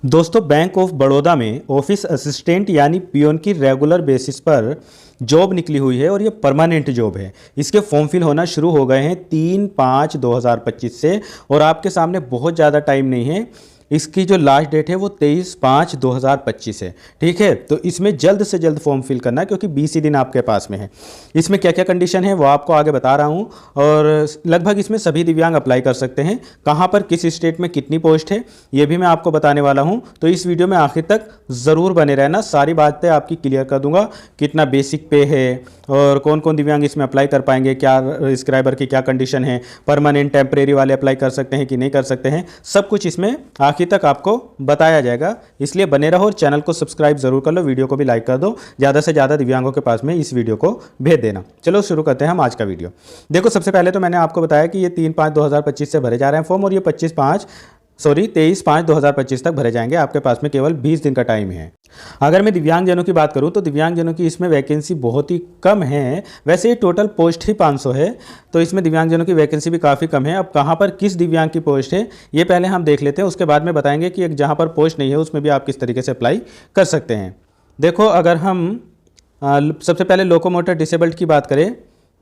दोस्तों, bank of Baroda में office assistant यानी पियोन की रेगुलर बेसिस पर जॉब निकली हुई है और ये परमानेंट जॉब है। इसके फॉर्म फिल होना शुरू हो गए हैं 3/5/2025 से और आपके सामने बहुत ज़्यादा टाइम नहीं है। इसकी जो लास्ट डेट है वो 23/5/2025 है। ठीक है, तो इसमें जल्द से जल्द फॉर्म फिल करना क्योंकि 20 ही दिन आपके पास में है। इसमें क्या क्या कंडीशन है वो आपको आगे बता रहा हूँ और लगभग इसमें सभी दिव्यांग अप्लाई कर सकते हैं। कहाँ पर किस स्टेट में कितनी पोस्ट है ये भी मैं आपको बताने वाला हूँ, तो इस वीडियो में आखिर तक ज़रूर बने रहना। सारी बातें आपकी क्लियर कर दूंगा, कितना बेसिक पे है और कौन कौन दिव्यांग इसमें अप्लाई कर पाएंगे, क्या स्क्राइबर की क्या कंडीशन है, परमानेंट टेम्परेरी वाले अप्लाई कर सकते हैं कि नहीं कर सकते हैं, सब कुछ इसमें आखिर तक आपको बताया जाएगा। इसलिए बने रहो और चैनल को सब्सक्राइब जरूर कर लो, वीडियो को भी लाइक कर दो, ज़्यादा से ज़्यादा दिव्यांगों के पास में इस वीडियो को भेज देना। चलो शुरू करते हैं हम आज का वीडियो। देखो, सबसे पहले तो मैंने आपको बताया कि ये 3/5/2025 से भरे जा रहे हैं फॉर्म और ये 23/5/2025 तक भरे जाएंगे। आपके पास में केवल 20 दिन का टाइम है। अगर मैं दिव्यांगजनों की बात करूं तो दिव्यांगजनों की इसमें वैकेंसी बहुत ही कम है। वैसे ये टोटल पोस्ट ही 500 है, तो इसमें दिव्यांगजनों की वैकेंसी भी काफ़ी कम है। अब कहां पर किस दिव्यांग की पोस्ट है ये पहले हम देख लेते हैं, उसके बाद में बताएंगे कि एक जहां पर पोस्ट नहीं है उसमें भी आप किस तरीके से अप्लाई कर सकते हैं। देखो, अगर हम सबसे पहले लोकोमोटर डिसेबल्ड की बात करें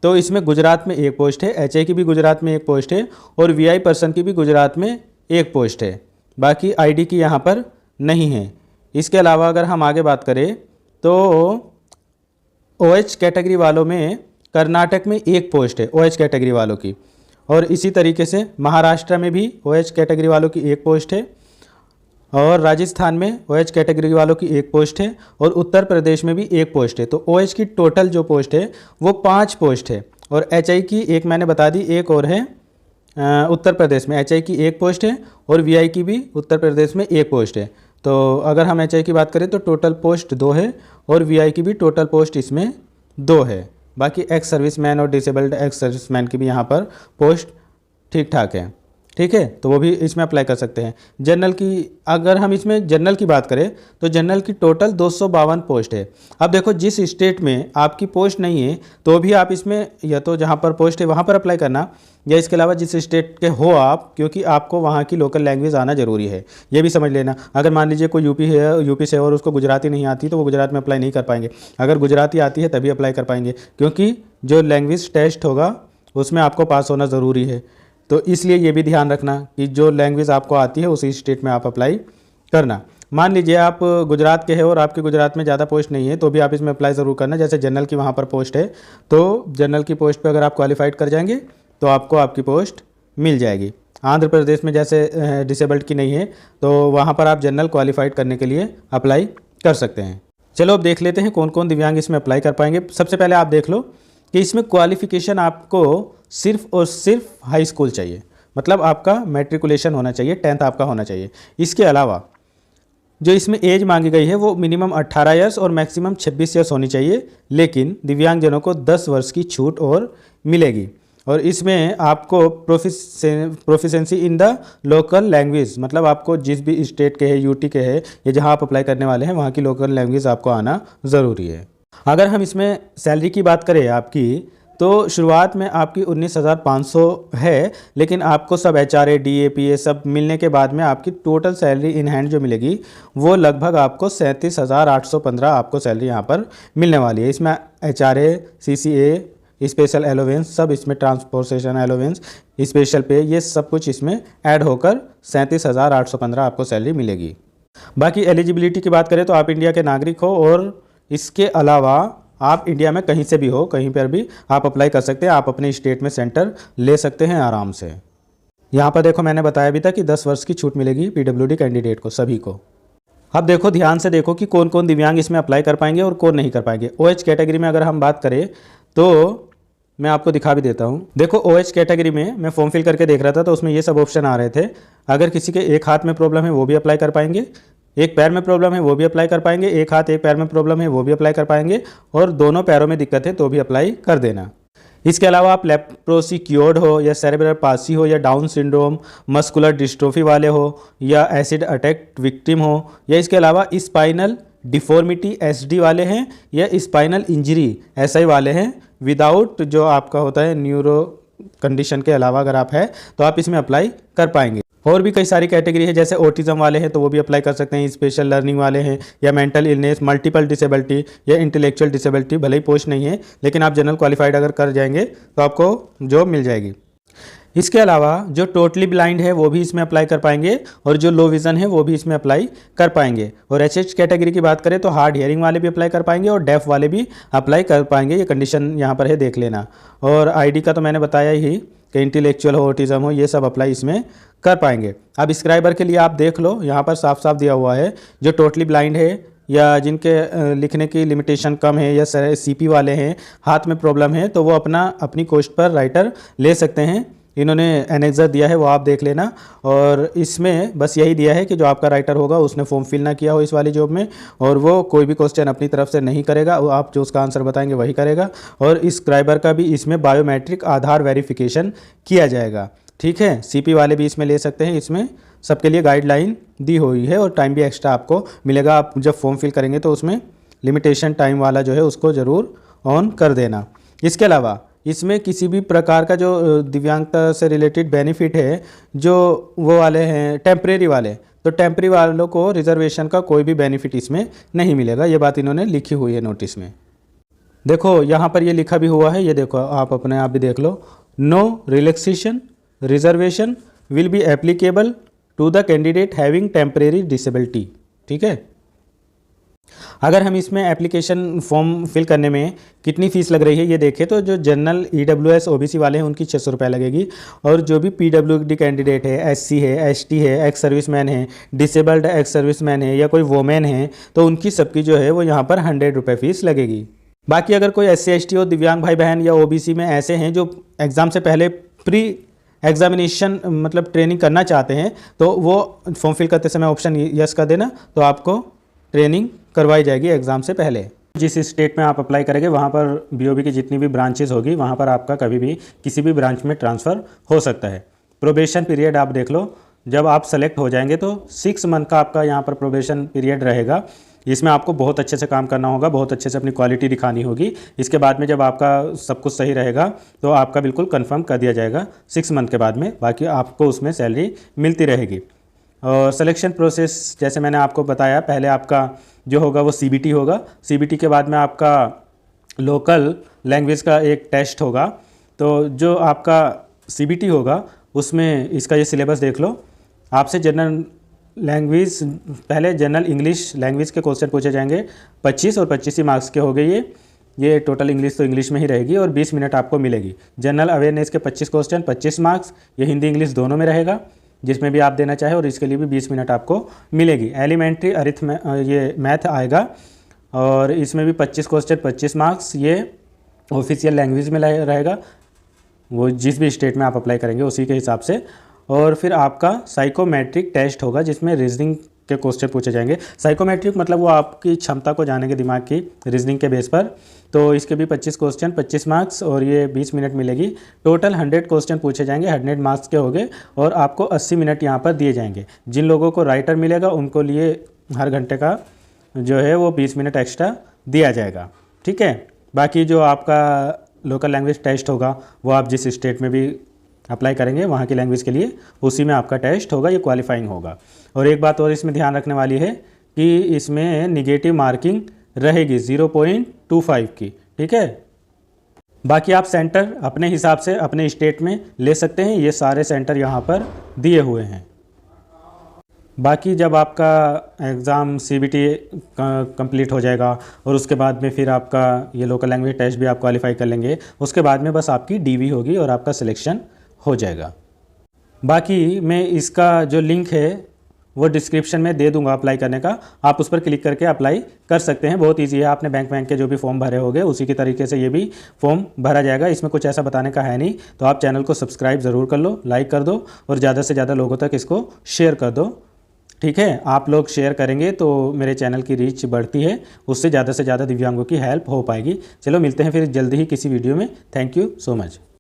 तो इसमें गुजरात में एक पोस्ट है, HI की भी गुजरात में एक पोस्ट है और VI पर्सन की भी गुजरात में एक पोस्ट है। बाकी ID की यहाँ पर नहीं है। इसके अलावा अगर हम आगे बात करें तो OH कैटेगरी वालों में कर्नाटक में एक पोस्ट है OH कैटेगरी वालों की, और इसी तरीके से महाराष्ट्र में भी OH कैटेगरी वालों की एक पोस्ट है और राजस्थान में OH कैटेगरी वालों की एक पोस्ट है और उत्तर प्रदेश में भी एक पोस्ट है। तो OH की टोटल जो पोस्ट है वो 5 पोस्ट है और HI की एक मैंने बता दी, एक और है उत्तर प्रदेश में HI की एक पोस्ट है और VI की भी उत्तर प्रदेश में एक पोस्ट है। तो अगर हम HI की बात करें तो टोटल पोस्ट 2 है और VI की भी टोटल पोस्ट इसमें 2 है। बाकी एक्स सर्विसमैन और डिसेबल्ड एक्स सर्विसमैन की भी यहाँ पर पोस्ट ठीक ठाक है। ठीक है, तो वो भी इसमें अप्लाई कर सकते हैं। जनरल की अगर हम इसमें जनरल की बात करें तो जनरल की टोटल 252 पोस्ट है। अब देखो, जिस स्टेट में आपकी पोस्ट नहीं है तो भी आप इसमें या तो जहाँ पर पोस्ट है वहाँ पर अप्लाई करना, या इसके अलावा जिस स्टेट के हो आप, क्योंकि आपको वहाँ की लोकल लैंग्वेज आना ज़रूरी है, ये भी समझ लेना। अगर मान लीजिए कोई यूपी से और उसको गुजराती नहीं आती तो वो गुजरात में अप्लाई नहीं कर पाएंगे। अगर गुजराती आती है तभी अप्लाई कर पाएंगे, क्योंकि जो लैंग्वेज टेस्ट होगा उसमें आपको पास होना ज़रूरी है। तो इसलिए ये भी ध्यान रखना कि जो लैंग्वेज आपको आती है उसी स्टेट में आप अप्लाई करना। मान लीजिए आप गुजरात के हैं और आपके गुजरात में ज़्यादा पोस्ट नहीं है तो भी आप इसमें अप्लाई ज़रूर करना। जैसे जनरल की वहाँ पर पोस्ट है तो जनरल की पोस्ट पे अगर आप क्वालिफाइड कर जाएंगे तो आपको आपकी पोस्ट मिल जाएगी। आंध्र प्रदेश में जैसे डिसेबल्ड की नहीं है तो वहाँ पर आप जनरल क्वालिफाइड करने के लिए अप्लाई कर सकते हैं। चलो अब देख लेते हैं कौन कौन दिव्यांग इसमें अप्लाई कर पाएंगे। सबसे पहले आप देख लो कि इसमें क्वालिफिकेशन आपको सिर्फ और सिर्फ हाई स्कूल चाहिए, मतलब आपका मैट्रिकुलेशन होना चाहिए, 10th आपका होना चाहिए। इसके अलावा जो इसमें एज मांगी गई है वो मिनिमम 18 ईयर्स और मैक्सिमम 26 ईयर्स होनी चाहिए, लेकिन दिव्यांगजनों को 10 वर्ष की छूट और मिलेगी। और इसमें आपको proficiency in the local language, मतलब आपको जिस भी स्टेट के है, UT के है या जहाँ आप अप्लाई करने वाले हैं वहाँ की लोकल लैंग्वेज आपको आना ज़रूरी है। अगर हम इसमें सैलरी की बात करें आपकी, तो शुरुआत में आपकी 19,500 है, लेकिन आपको सब HRA DA PA सब मिलने के बाद में आपकी टोटल सैलरी इन हैंड जो मिलेगी वो लगभग आपको 37,815 आपको सैलरी यहाँ पर मिलने वाली है। इसमें HRA CCA स्पेशल एलोवेंस सब, इसमें ट्रांसपोर्टेशन एलोवेंस, स्पेशल पे, ये सब कुछ इसमें ऐड होकर 37,815 आपको सैलरी मिलेगी। बाकी एलिजिबिलिटी की बात करें तो आप इंडिया के नागरिक हो और इसके अलावा आप इंडिया में कहीं से भी हो, कहीं पर भी आप अप्लाई कर सकते हैं। आप अपने स्टेट में सेंटर ले सकते हैं आराम से। यहाँ पर देखो, मैंने बताया भी था कि 10 वर्ष की छूट मिलेगी PWD कैंडिडेट को, सभी को। अब देखो, ध्यान से देखो कि कौन कौन दिव्यांग इसमें अप्लाई कर पाएंगे और कौन नहीं कर पाएंगे। OH कैटेगरी में अगर हम बात करें तो मैं आपको दिखा भी देता हूँ। देखो, OH कैटेगरी में मैं फॉर्म फिल करके देख रहा था तो उसमें ये सब ऑप्शन आ रहे थे। अगर किसी के एक हाथ में प्रॉब्लम है वो भी अप्लाई कर पाएंगे, एक पैर में प्रॉब्लम है वो भी अप्लाई कर पाएंगे, एक हाथ एक पैर में प्रॉब्लम है वो भी अप्लाई कर पाएंगे, और दोनों पैरों में दिक्कत है तो भी अप्लाई कर देना। इसके अलावा आप लेप्रोसी क्योर्ड हो या सेरेब्रल पाल्सी हो या डाउन सिंड्रोम, मस्कुलर डिस्ट्रोफी वाले हो या एसिड अटैक विक्टिम हो, या इसके अलावा स्पाइनल डिफॉर्मिटी SD वाले हैं या स्पाइनल इंजरी SI वाले हैं, विदाउट जो आपका होता है न्यूरो कंडीशन के अलावा अगर आप है तो आप इसमें अप्लाई कर पाएंगे। और भी कई सारी कैटेगरी है, जैसे ऑटिज्म वाले हैं तो वो भी अप्लाई कर सकते हैं, स्पेशल लर्निंग वाले हैं, या मेंटल इलनेस, मल्टीपल डिसेबिलिटी या इंटेलेक्चुअल डिसेबिलिटी, भले ही पोस्ट नहीं है लेकिन आप जनरल क्वालिफाइड अगर कर जाएंगे तो आपको जॉब मिल जाएगी। इसके अलावा जो टोटली ब्लाइंड है वो भी इसमें अप्लाई कर पाएंगे और जो लो विज़न है वो भी इसमें अप्लाई कर पाएंगे। और एचएच कैटेगरी की बात करें तो हार्ड हियरिंग वाले भी अप्लाई कर पाएंगे और डेफ वाले भी अप्लाई कर पाएंगे, ये कंडीशन यहाँ पर है, देख लेना। और आईडी का तो मैंने बताया ही कि इंटेलेक्चुअल हो, ऑटिज्म हो, ये सब अप्लाई इसमें कर पाएंगे। अब स्क्राइबर के लिए आप देख लो, यहाँ पर साफ साफ दिया हुआ है, जो टोटली ब्लाइंड है या जिनके लिखने की लिमिटेशन कम है या सीपी वाले हैं, हाथ में प्रॉब्लम है, तो वो अपनी कोस्ट पर राइटर ले सकते हैं। इन्होंने एनेक्सर दिया है वो आप देख लेना। और इसमें बस यही दिया है कि जो आपका राइटर होगा उसने फॉर्म फिल ना किया हो इस वाली जॉब में, और वो कोई भी क्वेश्चन अपनी तरफ से नहीं करेगा, वो आप जो उसका आंसर बताएंगे वही करेगा। और इस स्क्राइबर का भी इसमें बायोमेट्रिक आधार वेरिफिकेशन किया जाएगा, ठीक है। सीपी वाले भी इसमें ले सकते हैं, इसमें सबके लिए गाइडलाइन दी हुई है और टाइम भी एक्स्ट्रा आपको मिलेगा। आप जब फॉर्म फिल करेंगे तो उसमें लिमिटेशन टाइम वाला जो है उसको ज़रूर ऑन कर देना। इसके अलावा इसमें किसी भी प्रकार का जो दिव्यांगता से रिलेटेड बेनिफिट है, जो वो वाले हैं टेम्परेरी वाले, तो टेम्परेरी वालों को रिजर्वेशन का कोई भी बेनिफिट इसमें नहीं मिलेगा। ये बात इन्होंने लिखी हुई है नोटिस में। देखो यहाँ पर ये लिखा भी हुआ है, ये देखो आप अपने आप भी देख लो, no relaxation reservation will be applicable to the candidate having temporary disability, ठीक है। अगर हम इसमें एप्लीकेशन फॉर्म फिल करने में कितनी फ़ीस लग रही है ये देखें तो जो जनरल EWS OBC वाले हैं उनकी 600 रुपये लगेगी, और जो भी PWD कैंडिडेट है, SC है, ST है, एक्स सर्विसमैन है, डिसेबल्ड एक्स सर्विसमैन है या कोई वोमेन है, तो उनकी सबकी जो है वो यहाँ पर 100 रुपये फ़ीस लगेगी। बाकी अगर कोई SC ST और दिव्यांग भाई बहन या OBC में ऐसे हैं जो एग्ज़ाम से पहले प्री एग्जामिनेशन मतलब ट्रेनिंग करना चाहते हैं, तो वो फॉर्म फिल करते समय ऑप्शन यस कर देना, तो आपको ट्रेनिंग करवाई जाएगी एग्ज़ाम से पहले। जिस स्टेट में आप अप्लाई करेंगे वहाँ पर BOB की जितनी भी ब्रांचेस होगी वहाँ पर आपका कभी भी किसी भी ब्रांच में ट्रांसफ़र हो सकता है। प्रोबेशन पीरियड आप देख लो, जब आप सेलेक्ट हो जाएंगे तो 6 मंथ का आपका यहाँ पर प्रोबेशन पीरियड रहेगा। इसमें आपको बहुत अच्छे से काम करना होगा, बहुत अच्छे से अपनी क्वालिटी दिखानी होगी। इसके बाद में जब आपका सब कुछ सही रहेगा तो आपका बिल्कुल कंफर्म कर दिया जाएगा 6 मंथ के बाद में, बाकी आपको उसमें सैलरी मिलती रहेगी। और सिलेक्शन प्रोसेस जैसे मैंने आपको बताया, पहले आपका जो होगा वो CBT होगा, CBT के बाद में आपका लोकल लैंग्वेज का एक टेस्ट होगा। तो जो आपका CBT होगा उसमें इसका ये सिलेबस देख लो, आपसे जनरल लैंग्वेज, पहले जनरल इंग्लिश लैंग्वेज के क्वेश्चन पूछे जाएंगे 25 और 25 ही मार्क्स के हो गए। ये टोटल इंग्लिश तो इंग्लिश में ही रहेगी और 20 मिनट आपको मिलेगी। जनरल अवेयरनेस के 25 क्वेश्चन 25 मार्क्स, ये हिंदी इंग्लिश दोनों में रहेगा, जिसमें भी आप देना चाहे, और इसके लिए भी 20 मिनट आपको मिलेगी। एलिमेंट्री ये मैथ आएगा और इसमें भी 25 क्वेश्चन 25 मार्क्स, ये ऑफिशियल लैंग्वेज में रहेगा, वो जिस भी स्टेट में आप अप्लाई करेंगे उसी के हिसाब से। और फिर आपका साइकोमेट्रिक टेस्ट होगा जिसमें रीजनिंग के क्वेश्चन पूछे जाएंगे। साइकोमेट्रिक मतलब वो आपकी क्षमता को जानेंगे दिमाग की रीजनिंग के बेस पर। तो इसके भी 25 क्वेश्चन 25 मार्क्स और ये 20 मिनट मिलेगी। टोटल 100 क्वेश्चन पूछे जाएंगे, 100 मार्क्स के होंगे और आपको 80 मिनट यहाँ पर दिए जाएंगे। जिन लोगों को राइटर मिलेगा उनको लिए हर घंटे का जो है वो 20 मिनट एक्स्ट्रा दिया जाएगा, ठीक है। बाकी जो आपका लोकल लैंग्वेज टेस्ट होगा वो आप जिस स्टेट में भी अप्लाई करेंगे वहाँ की लैंग्वेज के लिए उसी में आपका टेस्ट होगा, ये क्वालिफाइंग होगा। और एक बात और इसमें ध्यान रखने वाली है कि इसमें निगेटिव मार्किंग रहेगी 0.25 की, ठीक है। बाकी आप सेंटर अपने हिसाब से अपने स्टेट में ले सकते हैं, ये सारे सेंटर यहाँ पर दिए हुए हैं। बाकी जब आपका एग्ज़ाम CBT कंप्लीट हो जाएगा और उसके बाद में फिर आपका ये लोकल लैंग्वेज टेस्ट भी आप क्वालिफाई कर लेंगे, उसके बाद में बस आपकी DV होगी और आपका सिलेक्शन हो जाएगा। बाकी मैं इसका जो लिंक है वो डिस्क्रिप्शन में दे दूंगा अप्लाई करने का, आप उस पर क्लिक करके अप्लाई कर सकते हैं। बहुत इजी है, आपने बैंक के जो भी फॉर्म भरे होंगे उसी के तरीके से ये भी फॉर्म भरा जाएगा। इसमें कुछ ऐसा बताने का है नहीं। तो आप चैनल को सब्सक्राइब ज़रूर कर लो, लाइक कर दो और ज़्यादा से ज़्यादा लोगों तक इसको शेयर कर दो, ठीक है। आप लोग शेयर करेंगे तो मेरे चैनल की रीच बढ़ती है, उससे ज़्यादा से ज़्यादा दिव्यांगों की हेल्प हो पाएगी। चलो मिलते हैं फिर जल्दी ही किसी वीडियो में। Thank you so much.